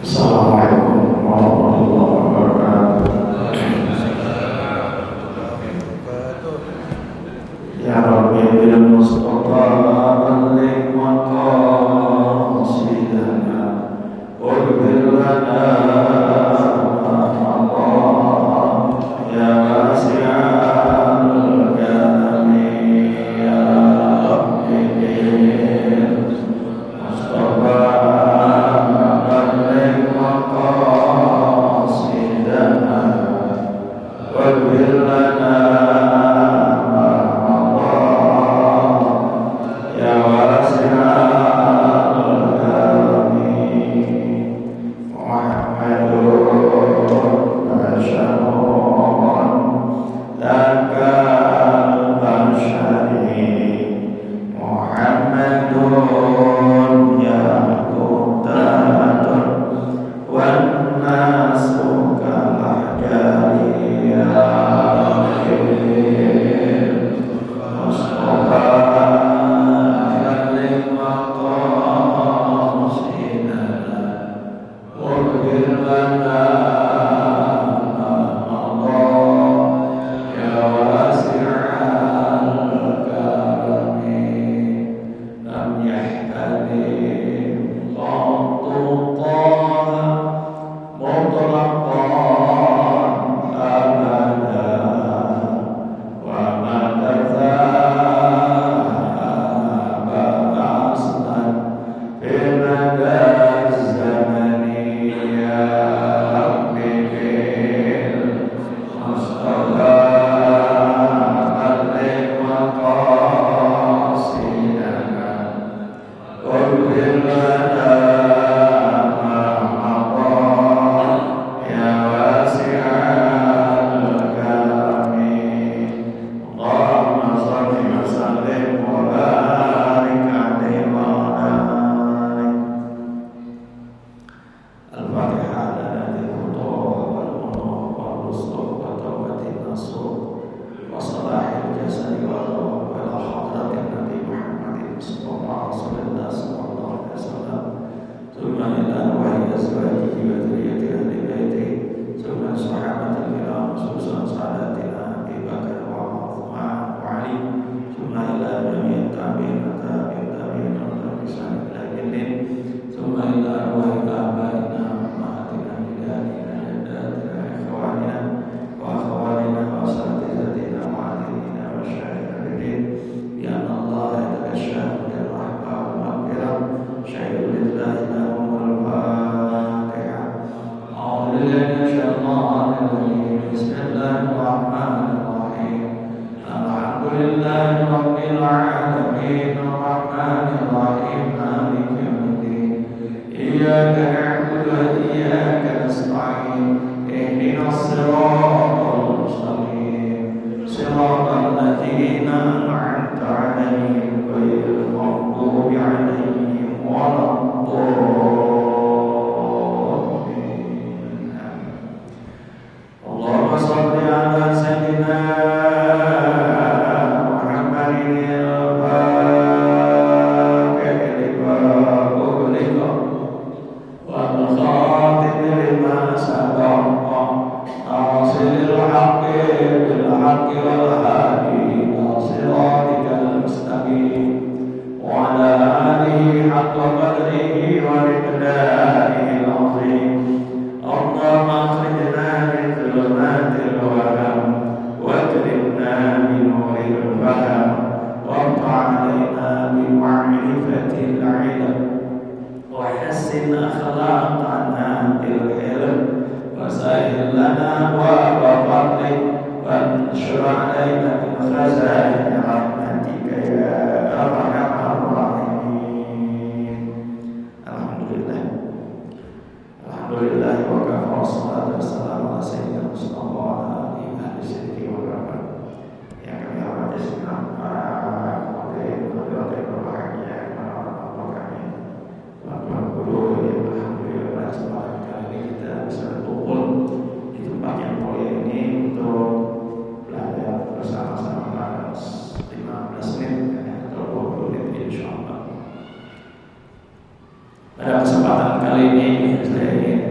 Assalamualaikum warahmatullahi wabarakatuh. Ya Rabbi bil Mustafa balligh maqasidana waghfir lana ya wasi'al karami ya Rabbi bil Mustafa balligh maqasidana waghfir lana Pada kesempatan kali ini saya ingin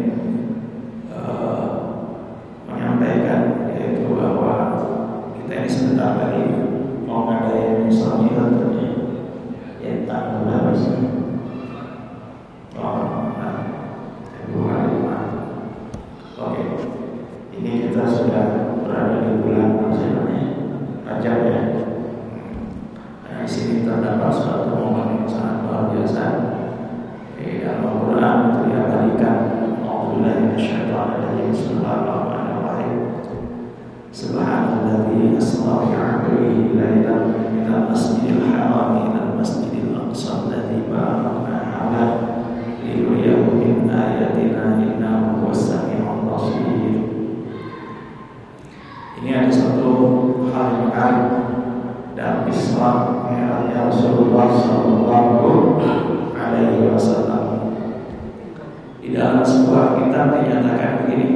sebuah kitab dinyatakan begini.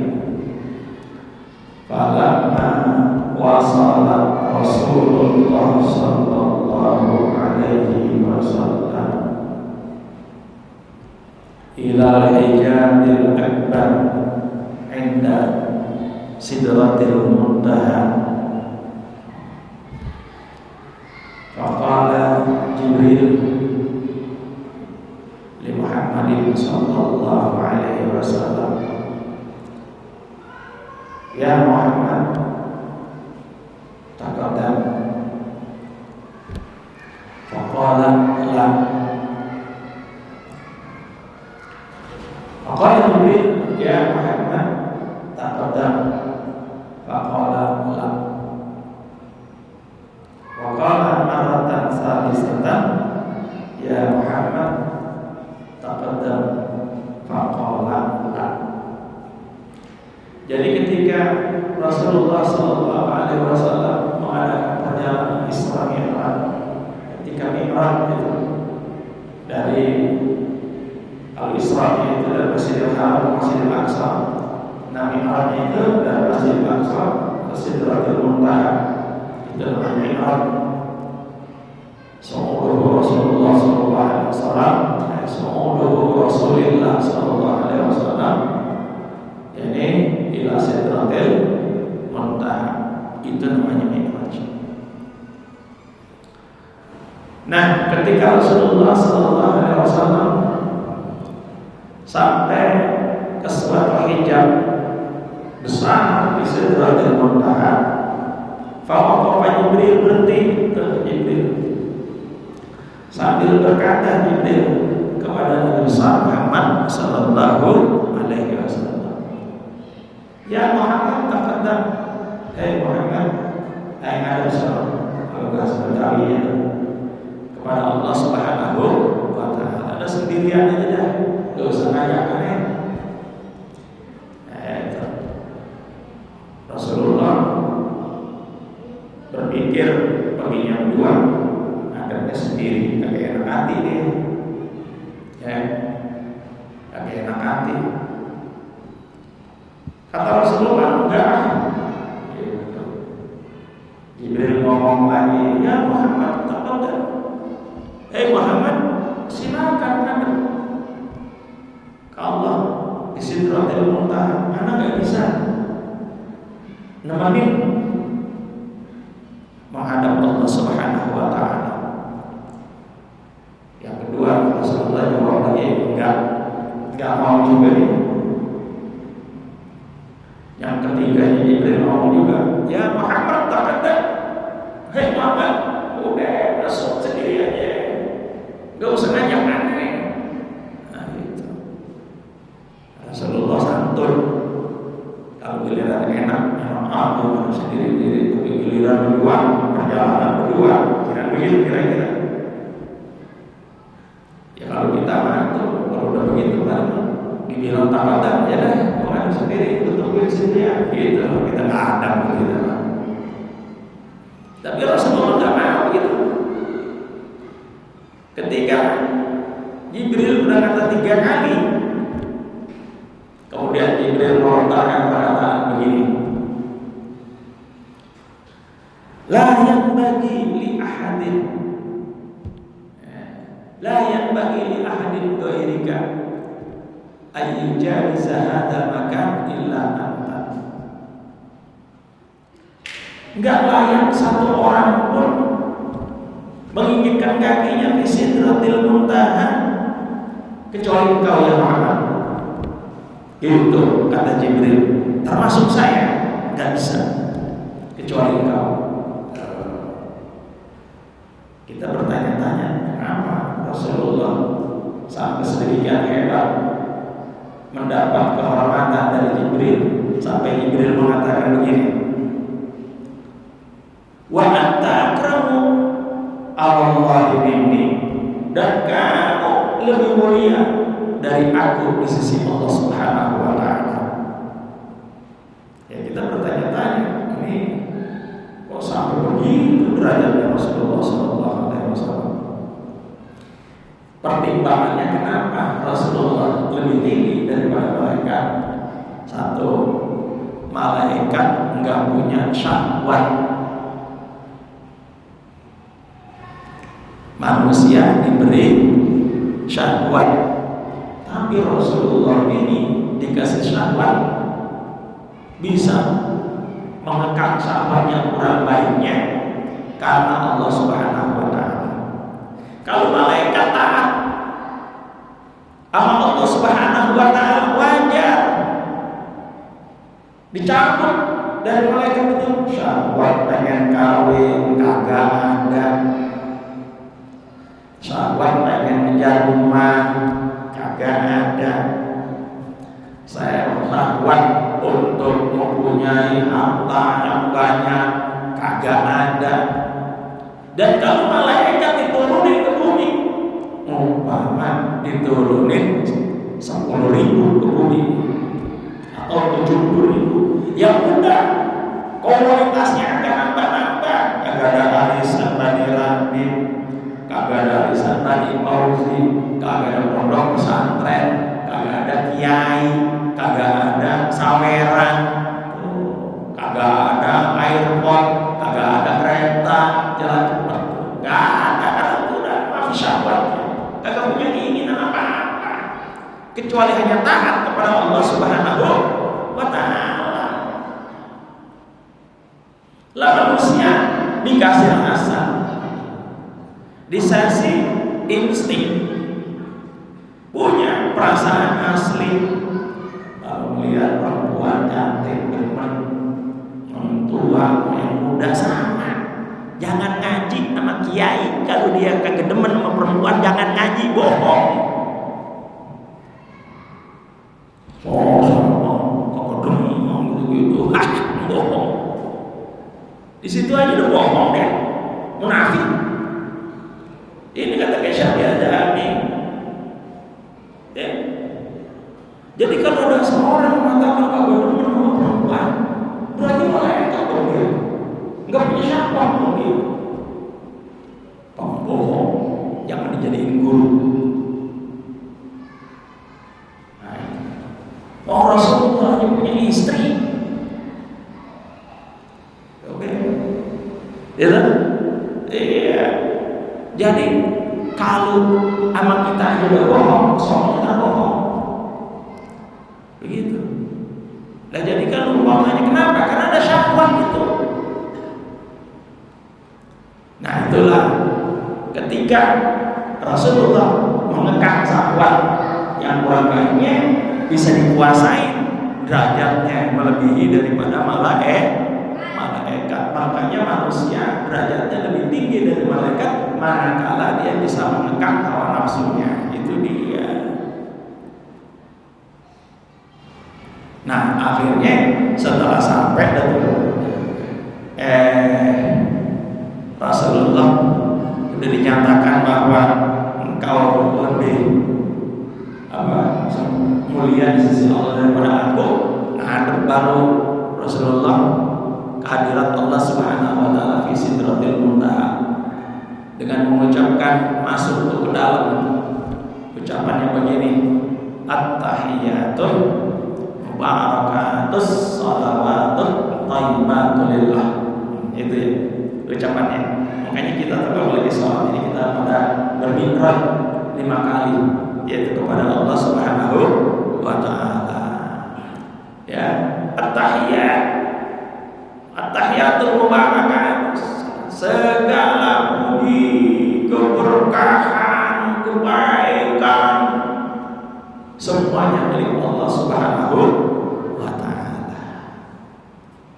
Falamma wasala Rasulullah sallallahu alaihi wasallam ila hijadil akbar inda sidratil muntaha faqala Jibril li Muhammadin sallallahu alaihi wasallam, ya Muhammad, taqaddam. Faqala la. Faqala Jibril, ya Muhammad, taqaddam. Faqala la. Faqala marratan salisatan, ya Muhammad, taqaddam. Faqala la. Jadi ketika Rasulullah sallallahu alaihi wasallam mengadakan perjalanan Isra Mi'raj, ketika Mi'raj itu dari Al-Isra itu dari Masjidil Haram ke Masjidil Aqsa, nah Mi'raj itu dari Masjidil Aqsa ke Sidratul Muntaha, itu namanya Mi'raj. Sa'uduhu Rasulullah sallallahu alaihi wasallam, sa'uduhu Rasulullah sallallahu alaihi wasallam, ini ila Sidratil Muntaha, itu namanya Mi'raj. Nah, ketika Rasulullah sallallahu alaihi wasallam sampai ke suatu hijab besar di Sidratil Muntaha, fawaqafa Jibril, berhenti ke Jibril sambil berkata Jibril kepada Nabi besar Muhammad sallallahu alaihi wasallam, ya Muhammad, taqaddam. Hei Muhammad, hai Nabi sallallahu alaihi wasallam, kepada Allah Subhanahu wa taala. Ada sendirian aja dah, enggak usah ngajak aneh. Itu Rasulullah berpikir perginya berdua, adanya sendiri, kagak enak hati dia. Ya, kagak enak hati. Kata Rasulullah, enggak. Jibril ngomong lagi, ya Muhammad, taqaddam. Hei Muhammad, silakan ada. Kalau Allah di Sidratil Muntaha, anak nggak bisa nemenin menghadap Allah Subhanahu wa taala. Yang kedua, Rasulullah jawab lagi, enggak mau juga nih. Yang ketiganya Jibril ngomong juga, ya Muhammad, taqaddam. Hei Muhammad, udah masuk sendiri aja, gak usah ngajak aneh. Nah gitu. Rasulullah santun. Kalau giliran enak, aku sendiri-sendiri. Tapi giliran berdua, perjalanan berdua, kira-kira. Ya kalau kita kalau udah begitu kan, dibilang taqaddam, ya dah, mau sendiri, tutupin sendiri, gitu. Kita nggak ada begitu. Tapi Rasulullah nggak mau begitu. Ketika Jibril berkata 3 kali, kemudian Jibril melontarkan perkataan begini, la yanbaghi li ahadin, la yanbaghi li ahadin ghairika ayyujawiza hadzal makan illa anta. Enggak layak satu orang pun menginjekkan kakinya di Sidratil Muntaha kecuali engkau ya Muhammad. Itu kata Jibril, termasuk saya nggak bisa kecuali engkau. Kita bertanya-tanya, kenapa Rasulullah sampai sedemikian hebat mendapat kehormatan dari Jibril sampai Jibril mengatakan begini, wa anta akramu Allahi minni, dan kamu lebih mulia dari aku di sisi Allah Subhanahu wa taala. Ya kita bertanya-tanya, ini kok sampai begitu derajatnya Rasulullah sallallahu alaihi wasallam? Pertimbangannya kenapa Rasulullah lebih tinggi daripada mereka? Satu, malaikat enggak punya syahwat. Manusia diberi syahwat, tapi Rasulullah ini dikasih syahwat, bisa mengekang syahwatnya kurang baiknya karena Allah Subhanahu wa Ta'ala. Kalau malaikat taat sama Allah Subhanahu wa Ta'ala, wajar dicabut dari malaikat itu syahwat pengen kawin kagak ada, syahwat pengen ngejar rumah kagak ada, saya syahwat untuk mempunyai harta yang banyak kagak ada. Dan kalau malaikat diturunin ke bumi, umpama diturunin 10.000 ke bumi atau 70.000, ya udah komunitasnya akan nambah-nambah. Kagak ada arisan Bani Rabin, kagak ada arisan Bani Fauzi, kagak ada pondok pesantren, kagak ada kiai, kagak ada saweran, kagak ada airport, kagak ada kereta jalan cepat, gak ada, karena itu udah maaf syahwatnya, kagak punya keinginan apa-apa kecuali hanya taat kepada Allah Subhanahu wa Ta'ala. Lah manusia dikasih rasa, disasi insting, punya perasaan asli. Kalau melihat perempuan cantik, demen, tua, yang muda sama. Jangan ngaji sama kiai kalau dia kagak demen sama perempuan, jangan ngaji, bohong. Kagak demen gitu, bohong. Di situ aja udah bohong deh, munafik. Ini kata Syariah Jami. Ya. Jadi kalau ada seorang mengatakan kagak demen sama perempuan, berarti malaikat dong dia, nggak punya syahwat dong dia. Pembohong, jangan dijadiin guru. Nah, oh Rasulullah hanya punya istri, oke, ya kan? Iya. Jadi kalau sama kita aja udah bohong, soalnya kita bohong. Begitu. Nah jadi kalau umpamanya kenapa? Karena ada syahwat itu. Nah itulah ketika Rasulullah mengekang syahwat yang kurang baiknya bisa dikuasai, derajatnya melebihi daripada malaikat. Makanya manusia derajatnya lebih tinggi dari malaikat manakala dia bisa mengekang hawa nafsunya. Itu dia. Nah akhirnya setelah sampai dari Rasulullah sudah dinyatakan bahwa engkau lebih mulia di sisi Allah daripada aku. Nah baru Rasulullah kehadirat Allah Subhanahu wa Ta'ala fi Sidratil Muntaha dengan mengucapkan masuk ke dalam ucapannya begini, at-tahiyatul barakatus salawatut thayyibatulillah. Itu ya ucapannya. Makanya kita kalau lagi sholat ini kita pada bermikrot 5 kali, yaitu kepada Allah Subhanahu wa Ta'ala. Ya, at-tahiyatul mubarakat, segala puji, keberkahan, kebaikan semuanya milik Allah Subhanahu wa Ta'ala.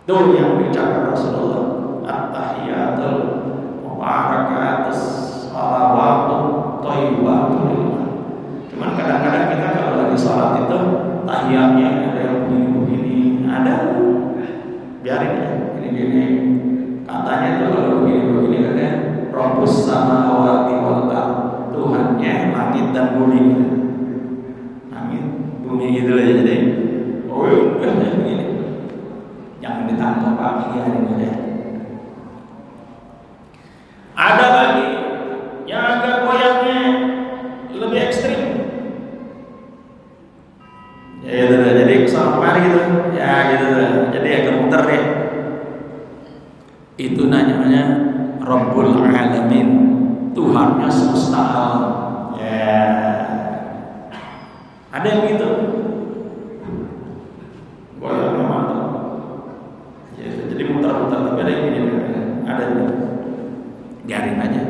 Itu yang diucapkan Rasulullah, at-tahiyatul mubarakatus salawatut thayyibatulillah. Cuman kadang-kadang kita kalau lagi sholat itu tahiyatnya ada yang begini-begini, ada, biarin ya, gini-gini. Katanya itu kalau begini-begini katanya Rabbus samawati wal ardh, Tuhannya langit dan bumi. Langit, bumi gitu aja jadi. Oh ya, begini. Jangan ditangkap Pak, biarin aja. Ada lagi yang agak goyangnya lebih ekstrim. Ya, jadi kesana kemari gitu, ya gitu. Jadi agak muter deh. Itu namanya Rabbul Alamin, Tuhannya semesta alam. Ya, ada yang gitu. Boleh memang. Ya, jadi muter-muter tapi ada yang gini, ada yang biarin aja.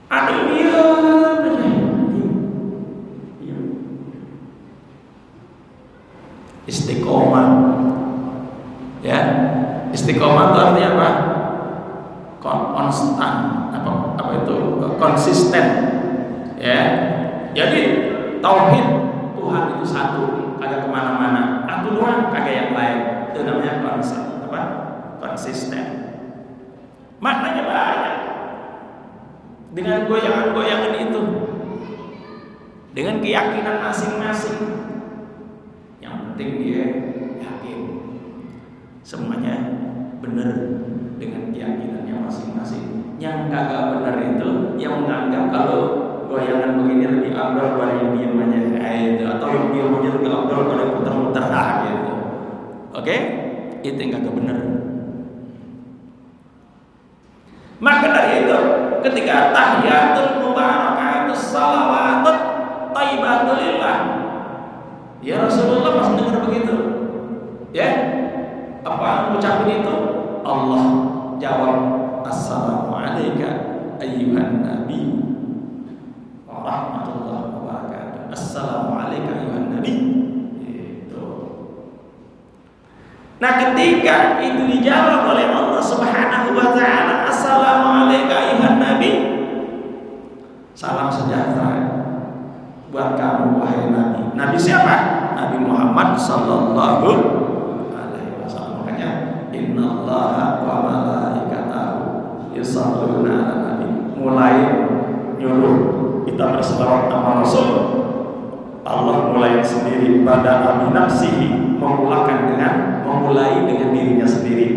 Ada dia aja. Istiqomah. Ya, istiqomah itu artinya apa? Konstan, apa itu? Konsisten. Ya, jadi tauhid Tuhan itu satu, kagak kemana-mana. Aku doang, kagak yang lain. Itu namanya konsisten. Maknanya banyak. Dengan goyangan-goyangan itu, dengan keyakinan masing-masing. Yang penting dia yakin semuanya benar dengan keyakinannya masing-masing. Yang kagak benar itu yang menganggap kalau goyangan begini lebih abdul pada yang diem aja, itu, atau yang diem aja lebih abdul pada yang putar-putar gitu. Oke? Itu yang kagak benar. Maka dari itu, ketika tahiyatul mubarakatus salawatut thayyibatulillah, ya Rasulullah masih dengar begitu. Ya, apa ucapin itu? Allah jawab, assalamu alayka ayyuhan nabi wa rahmatullahi wa barakatuh. Assalamu alayka ayyuhan nabi. Itu. Nah, ketika itu dijawab oleh Allah Subhanahu wa taala, assalamu alayka ayyuhan nabi, salam sejahtera buat kamu wahai nabi. Nabi siapa? Nabi Muhammad sallallahu alaihi wasallam. Makanya innallaha wa malaikatahu yusholluna 'alan nabi. Mulai nyuruh kita berselawat sama Rasul, Allah mulai sendiri pada abi nafsihi, memulai dengan dirinya sendiri.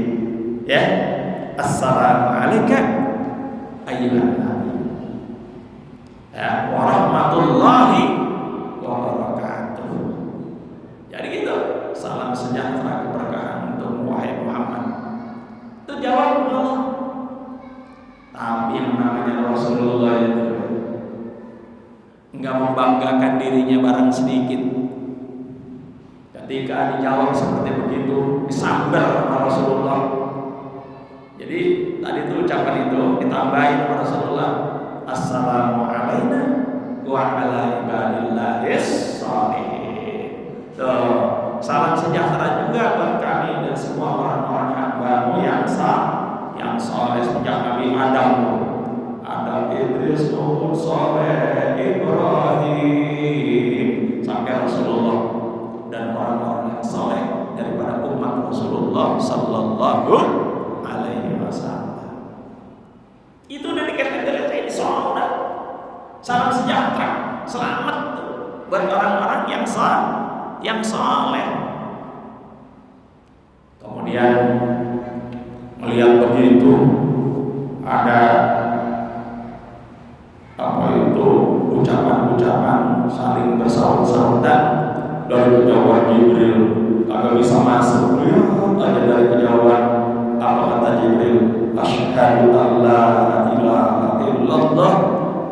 Ya, assalamu alayka ayyuhan nabi. Ya, warahmatullahi wabarakatuh. Jadi gitu, salam sejahtera keberkahan untuk wahai Muhammad. Itu jawab Allah. Tapi yang namanya Rasulullah itu enggak membanggakan dirinya barang sedikit. Ketika dijawab seperti begitu, disambar sama Rasulullah. Jadi tadi itu ucapan itu ditambahin sama Rasulullah, assalamu alayna wa ala ibadillahis shalihin. Salam sejahtera juga buat kami dan semua orang-orang hamba-Mu yang saleh sejak Nabi Adam, Idris, Nuh, Saleh, Ibrahim sampai Rasulullah dan orang-orang yang saleh daripada umat Rasulullah sallallahu alaihi wasallam. Itu udah dikatakan dari surga. Salam sejahtera, selamat buat orang-orang yang saleh. Kemudian melihat begitu, ada ucapan-ucapan saling bersaut-sautan dari kejauhan. Jibril kagak bisa masuk, lihat aja dari kejauhan. Apa kata Jibril? Asyhadu an la ilaha illallah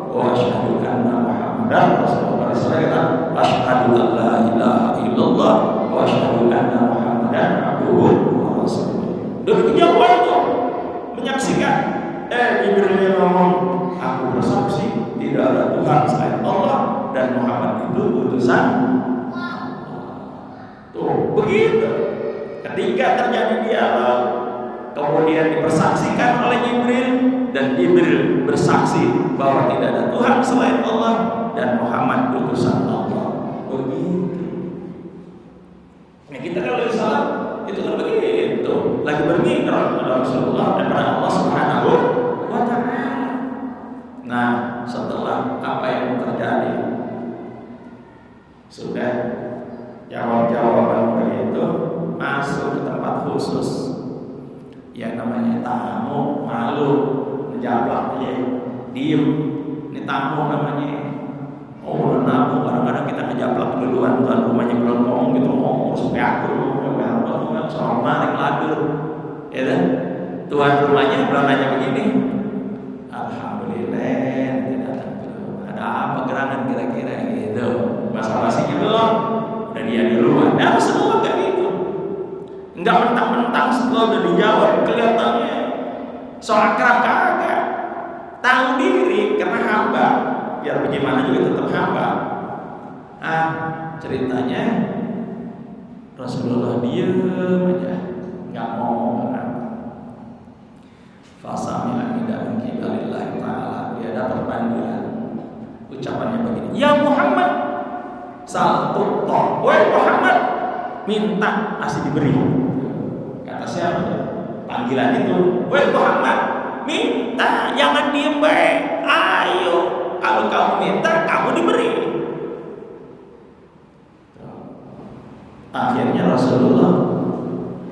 wa asyhadu anna Muhammadan Rasulullah. Saya kata asyhadu an la ilaha illallah wa asyhadu anna Muhammadan abduhu wa rasuluh. Dari kejauhan itu menyaksikan. Jibril ngomong, aku bersaksi tidak ada Tuhan selain Allah dan Muhammad itu utusan Allah. Tuh, begitu. Ketika terjadi dialog, kemudian dipersaksikan oleh Jibril, dan Jibril bersaksi bahwa tidak ada Tuhan selain Allah dan Muhammad utusan Allah. Begitu. Nah, kita kalau Islam itu kan begitu, lagi bermitra pada Rasulullah dan pada Allah Subhanahu wa ta'ala. Nah, setelah apa yang terjadi, sudah jawab-jawaban begitu, masuk ke tempat khusus. Ya namanya tamu, malu, ngejablak aja, diem. Ini tamu namanya. Oh, namu, kadang-kadang kita ngejaplak duluan, tuan rumahnya belum ngomong gitu, ngomong supaya aku soal maring ladur, ya kan? Tuan rumahnya belum nanya begini, alhamdulillah tidak datang dulu. Ada apa gerangan kira-kira gitu? Basa-basinya belum, dan dia duluan. Nah, semua kayak gitu. Enggak mentang-mentang setelah udah dijawab kelihatannya soal akrab kagak. Tahu diri karena hamba, biar bagaimana juga tetap hamba. Ceritanya Rasulullah diam aja, nggak ngomong apa. Fasami'a min qibalillahi ta'ala, dia dapat panggilan. Ucapannya begini, ya Muhammad, sal tu'ta. Wahai Muhammad, minta pasti diberi. Kata siapa? Panggilan itu, wahai Muhammad, minta, jangan diem baik. Ayo, kalau kamu minta, kamu diberi. Akhirnya Rasulullah,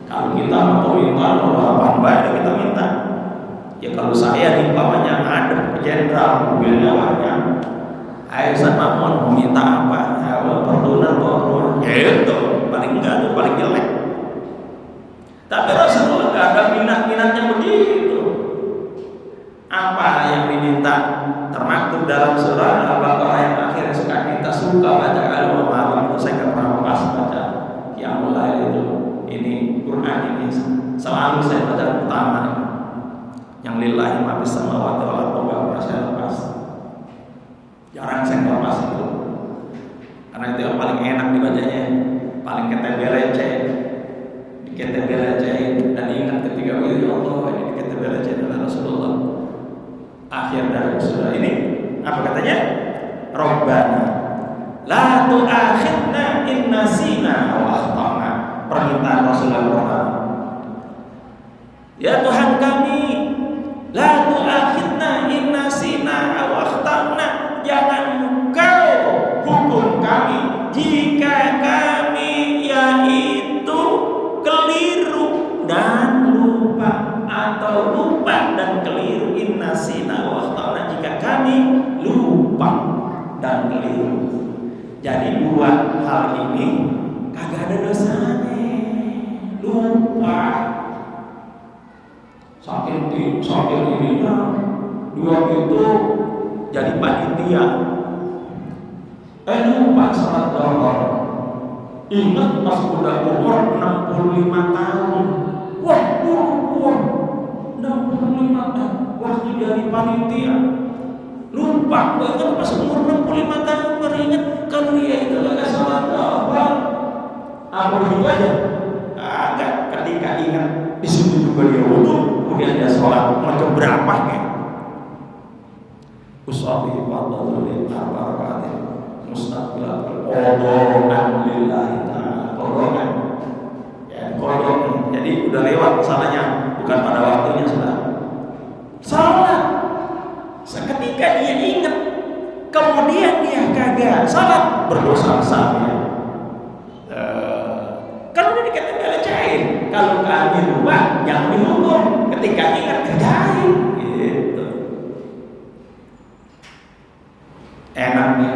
kalau kita mau minta, mau apa baik kita minta. Ya kalau saya di umpamanya ada jenderal mobilnya banyak, ayo sama mau minta apa? Kalau perdonar bawa ya itu paling enggak itu paling jelek. Tapi Rasulullah enggak ada minat-minatnya begitu. Apa yang diminta termaktub dalam surah Al-Baqarah yang akhirnya suka baca kalau malam itu saya nggak pernah pas baca yang mulai itu ini Quran ini selalu saya baca pertama yang lillahi ma fis samawati wal ardi wa saya lepas, jarang saya lepas itu karena itu yang paling enak dibacanya, paling ketebelece diketebelecein dan ingat ketika itu ya Allah ini diketebelecein oleh Rasulullah. Akhir dari surah ini apa katanya? Rabbana la tu'akhidna in nasina aw akhtana. Permintaan Rasulullah pertama, ya Tuhan kami, la tu'akhidna in nasina aw akhtana, jangan Engkau hukum kami jika kami yaitu keliru dan lupa, atau lupa dan keliru. Innasina wa akhtana, jika kami lupa dan keliru. Jadi dua hal ini kagak ada dosanya. Lupa saking ininya dua itu jadi panitia. Lupa salat zuhur. Ingat pas udah umur 65 tahun. Wah, 65 tahun waktu jadi panitia. Lupa, ingat pas umur 65 tahun baru ingat kalau dia itu gak salat zuhur. Apa gitu aja? Agak ketika ingat di situ juga dia wudu, kemudian dia sholat macam berapa kayak? Usolli fadlul arba'atin mustaqbilatul qadhan lillahi ta'ala. Qadhan. Ya, qadhan. Jadi udah lewat masalahnya, bukan pada waktunya sudah. Salat. Seketika dia ingat, kemudian dia kagak salat, berdosa besar ya. Kalau udah dikata-katain, kalau kami lupa jangan dihukum, ketika ingat kerjain gitu. Enaknya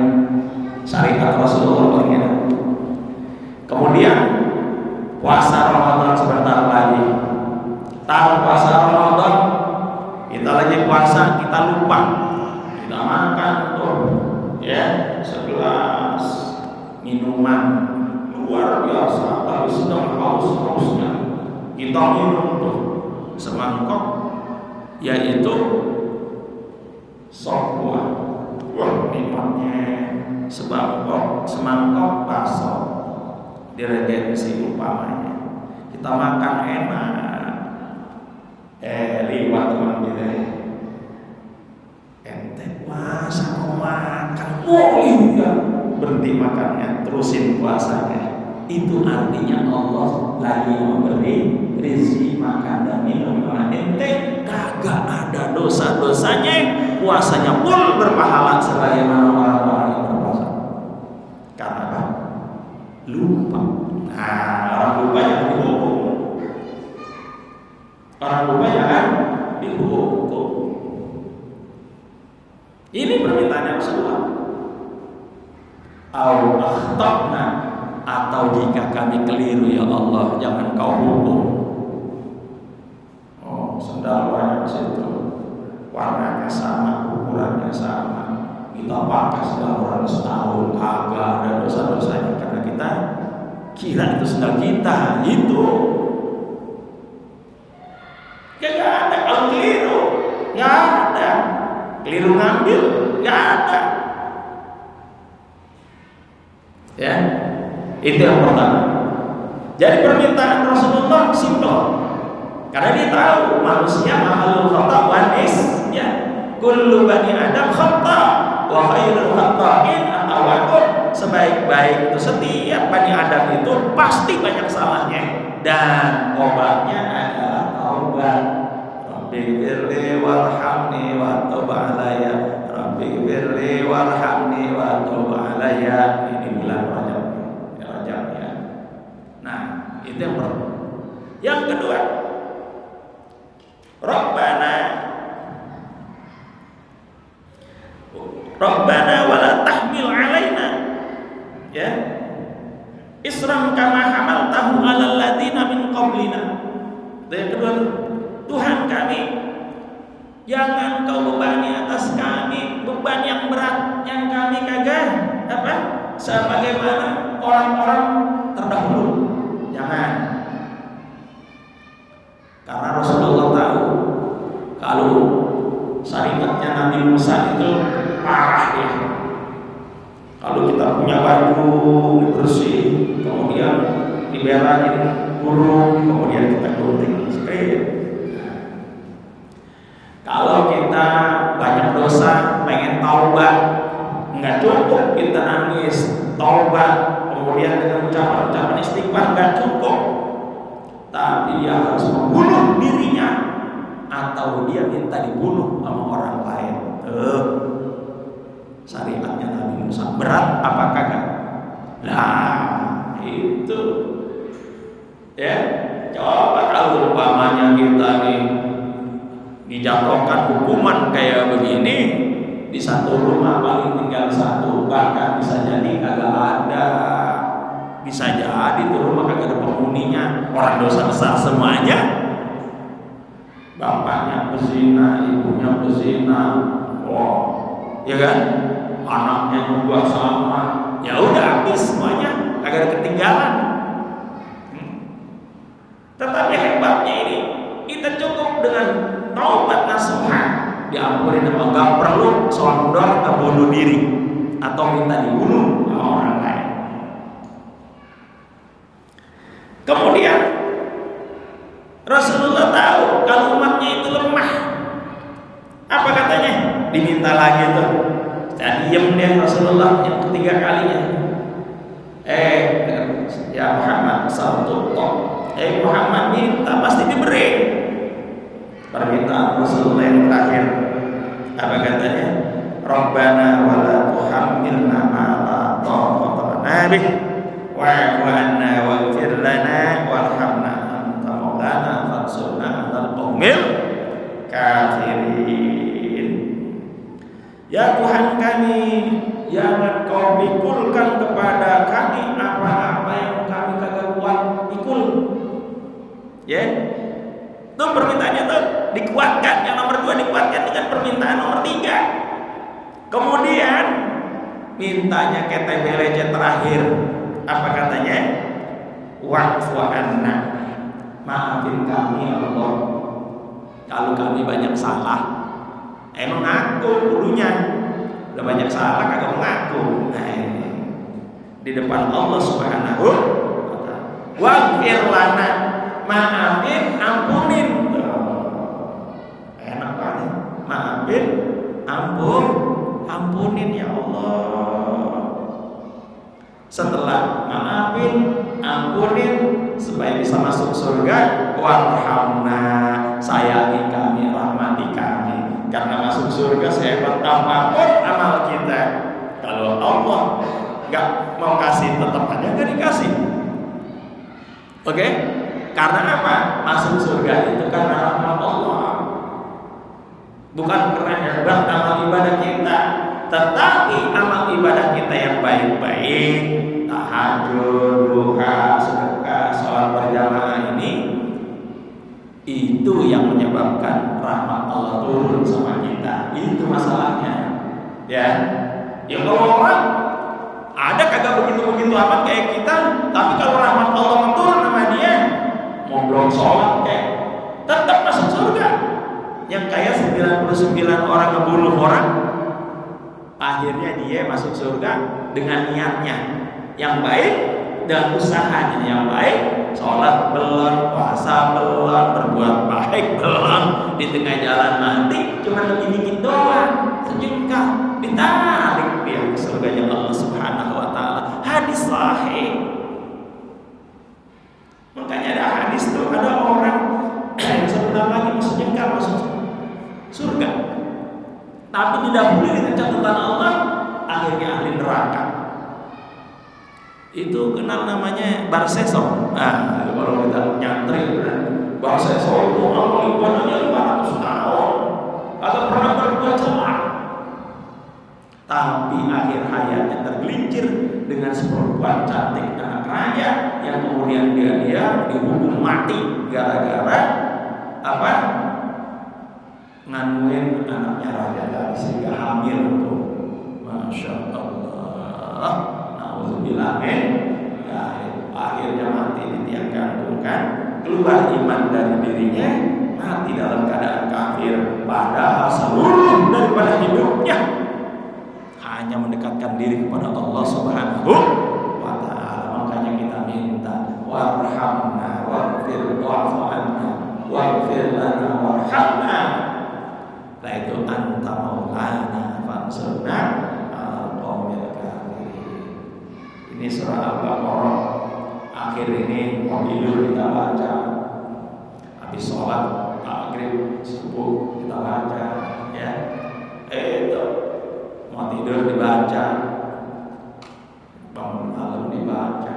syariat Rasulullah paling enak. Kemudian puasa Ramadan sebentar lagi. Tahu puasa Ramadan, kita lagi puasa, kita lupa, kita makan tuh ya segelas minuman luar biasa, tapi sedang hausnya kita minum tuh semangkok, yaitu sop buah. Wah, nikmatnya semangkok bakso diregensi umpamanya. Kita makan enak. Liwat teman kita. Ente puasa mau makan. Oh iya, berhenti makannya, terusin puasanya. Itu artinya Allah lagi memberi rezeki makan dan minum. Ente kagak ada dosa-dosanya, puasanya pun berpahala sebagaimana orang-orang yang berpuasa. Karena apa? Lupa. Nah, orang lupa jangan dihukum. Orang lupa jangan dihukum. Ini permintaan Rasulullah. au akhtana, atau jika kami keliru ya Allah jangan kau hukum. Oh, sendal banyak situ, warnanya sama, ukurannya sama, kita pakai sendal orang setahun kagak ada dosa-dosanya karena kita kira itu sendal kita. Itu kagak ada kalau keliru, nggak ada keliru ngambil, nggak ada. Ya, itu yang pertama. Jadi permintaan Rasulullah simpel, karena dia tahu manusia mahalul khata wa nis, ya. Kullu bani Adam khata wa khairul khata'in at-tawwabun. Sebaik-baik itu setiap bani Adam itu pasti banyak salahnya dan obatnya adalah taubat. Rabbighfirli warhamni wa tub alayya. Rabbighfirli warhamni wa tub alayya. Ini bulan Rajab ya. Nah, itu yang pertama. Yang kedua, Rabbana wala tahmil alaina, ya, isram kama hamaltahu alal ladina min qablina. Dan yang kedua, Tuhan kami, jangan kau bebani atas kami beban yang berat yang kami kagak sebagaimana orang-orang terdahulu. Jangan. Karena Rasulullah tahu kalau syariatnya Nabi Musa itu parah ya. Kalau kita punya baju bersih, kemudian dibelain burung, kemudian kita gunting straight. Kalau kita banyak dosa, pengen taubat, nggak cukup kita nangis taubat, kemudian dengan ucapan-ucapan istighfar nggak cukup, tapi dia harus membunuh dirinya atau dia minta dibunuh sama orang lain. Syariatnya Nabi Musa berat apa kagak? Nah itu ya, coba kalau umpamanya kita nih dijatuhkan hukuman kayak begini, di satu rumah paling tinggal satu, bahkan bisa jadi kagak ada, bisa jadi tuh rumah kagak ada penghuninya, orang dosa besar semuanya, bapaknya pezina, ibunya pezina, wow, ya kan, anaknya juga sama, ya udah habis semuanya, kagak ada ketinggalan. Tetapi hebatnya ini, kita cukup dengan taubat nasuha, diampuni, nggak perlu sondor ke bunuh diri atau minta dibunuh sama orang lain. Kemudian Rasulullah tahu kalau umatnya itu lemah. Apa katanya? Diminta lagi tuh. Saya diem dia Rasulullah yang ketiga kalinya. Ya Muhammad satu tok. Muhammad minta pasti diberi. Permintaan Rasulullah yang terakhir apa katanya? Rabbana wala tuhammilna ma la taqata lana bih wa'fu 'anna waghfir lana warhamna anta maulana fansurna 'alal qaumil kafirin. Ya Tuhan kami, jangan kau pikulkan kepada kami apa-apa yang kami kagak kuat pikul. Ya, itu permintaannya tuh dikuatkan. Yang nomor 2 dikuatkan dengan permintaan nomor 3. Kemudian mintanya KTBLC terakhir. Apa katanya? Wa'fu anna, maafin kami ya Allah kalau kami banyak salah. Emang ngaku dulunya udah banyak salah kagak mengaku. Nah ini di depan Allah Subhanahu wa ta'ala. Waghfir lana, maafin, ampunin. Enak banget. Maafin, ampunin ya Allah. Setelah maafin, ampunin supaya bisa masuk surga, warhamna, sayangi kami, rahmati kami. Karena masuk surga sehebat apapun amal kita, kalau Allah nggak mau kasih, tetap aja nggak dikasih. Oke? Karena apa? Masuk surga itu karena rahmat Allah, bukan karena hebat amal ibadah kita, Tetapi amal ibadah kita yang baik-baik, tahajud, duha, sedekah, sholat berjamaah ini, itu yang menyebabkan rahmat Allah turun sama kita. Itu masalahnya. Ya. Ya kalau orang ada kagak begitu-begitu amat kayak kita, tapi kalau rahmat Allah turun sama dia, mau belum sholat kayak tetap masuk surga. Yang kayak 99 orang ngebunuh orang, akhirnya dia masuk surga dengan niatnya yang baik dan usahanya yang baik. Sholat belum, puasa belum, berbuat baik belum, di tengah jalan mati cuma lebih dikit doang, sejengkal, ditarik dia ke surganya Allah Subhanahu wa taala. Hadis sahih. Makanya ada hadis tuh, ada orang yang sebentar lagi masuk sejengkal masuk surga, tapi didahului dengan catatan Allah, akhirnya ahli neraka. Itu kenal namanya barsesor. Nah, kalau kita nyantri barsesor itu amal ibadahnya 500 tahun, agak pernah berbuat salah, tapi akhir hayatnya tergelincir dengan seperempuan cantik anak raja yang kemudian dia dihukum mati gara-gara apa? Nganuin anaknya raja tadi sehingga hamil tuh. Masya Allah. Nauzubillah. Ya, akhirnya mati di tiang gantung kan, keluar iman dari dirinya, mati dalam keadaan kafir, padahal seluruh daripada hidupnya hanya mendekatkan diri kepada Allah Subhanahu wa taala. Makanya kita minta warhamna waghfir wa'fu waghfir lana warhamna. Nah itu anta maulana fansurna al qaumil kafirin. Ini surah Al-Baqarah. Akhir ini mau tidur kita baca, habis sholat maghrib subuh kita baca, ya. Itu mau tidur dibaca, bangun malam dibaca,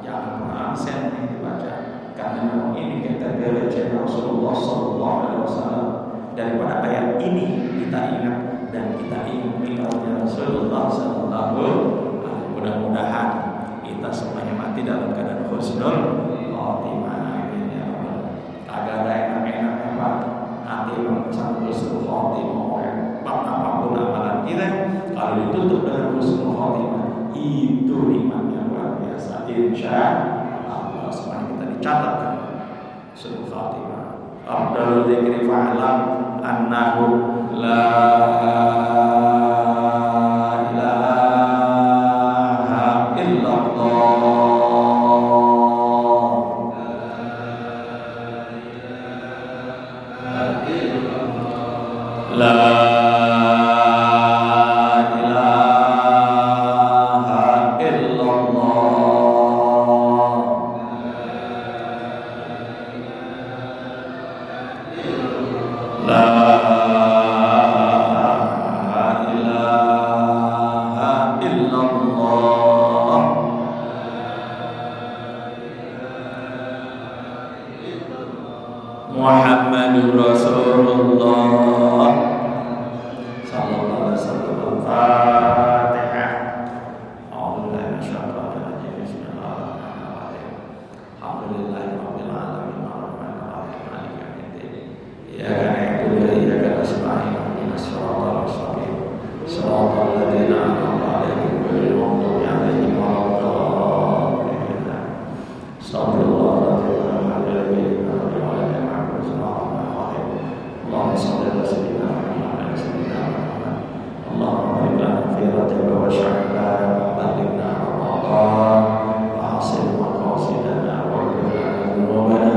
jangan pernah absen dibaca. Karena memang ini kita derajat Rasulullah Sallallahu Alaihi Wasallam. Daripada ayat ini kita ingat dan kita ingat mikronya Rasulullah Sallallahu Alaihi Wasallam. Mudah-mudahan kita semuanya mati dalam keadaan husnul khotimah. Kagak ada enak-enaknya Pak. Nanti satu husnul khotimah. Apapun amalan kita, kalau ditutup dengan husnul khotimah, itu nikmatnya luar biasa. Insya Allah semuanya kita dicatatkan husnul khotimah. Afdalul dzikri fa'lam annahu la ilaha illallah. La ilaha illallah. La ilaha illallah. Muhammadur Rasulullah sallallahu alaihi wasallam. Al-Fatihah. A'udzubillahi minasyaitonir rajim. Bismillahirrahmanirrahim. Alhamdulillahirabbil alamin arrahmanir rahim maliki yaumiddin. Iyyaka na'budu wa iyyaka nasta'in. Ihdinas siratal mustaqim. Shiratal ladzina an'amta 'alaihim ghairil maghdubi 'alaihim waladdallin. Astagfirullahaladzim. Allahumma shalli ala sayyidina Muhammad wa sayyidina Muhammad. Allahumma barik lana fi Rajab wa Sya'ban wa ballighna Ramadan wa hasil maqasidana wa qina dzunubana.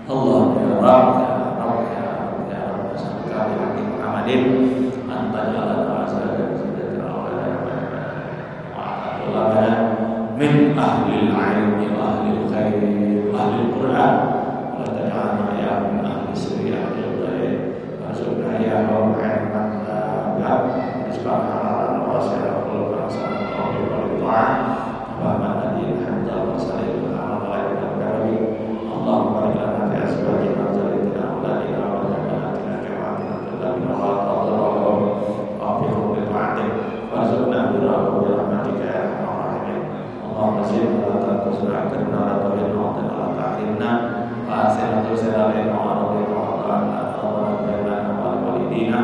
Allahumma ya Rabb ya Rabb ya Rabb ya Rabb nas'aluka bi haqqi Muhammadin an taj'alana wasadan sidratil awwalin wa ta'ala min ahli al-'ilmi wa ahli al-khair wa ahli al-Qur'an wa taj'alna ya min ahli sirriyah ya Allah Muhammad ya subhanallahi wa sallallahu alaihi wasallam wa manadil hamdal wa sallallahu alaihi wa sallam. Allahumma barik lana fi azwajina wa dzurriyyatina wa la ilaha illa anta wa qina adzaban nar wa fi rasulna akrimna wa la tuhinna wa atina wa la tahrimna wa asina tusina alaina wa rabbina wa ta'ala rabbana bainana wa walidina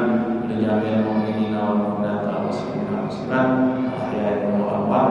li jami'il mu'minina wal mu'minat wal muslimina wal muslimat ahya'i wa amwat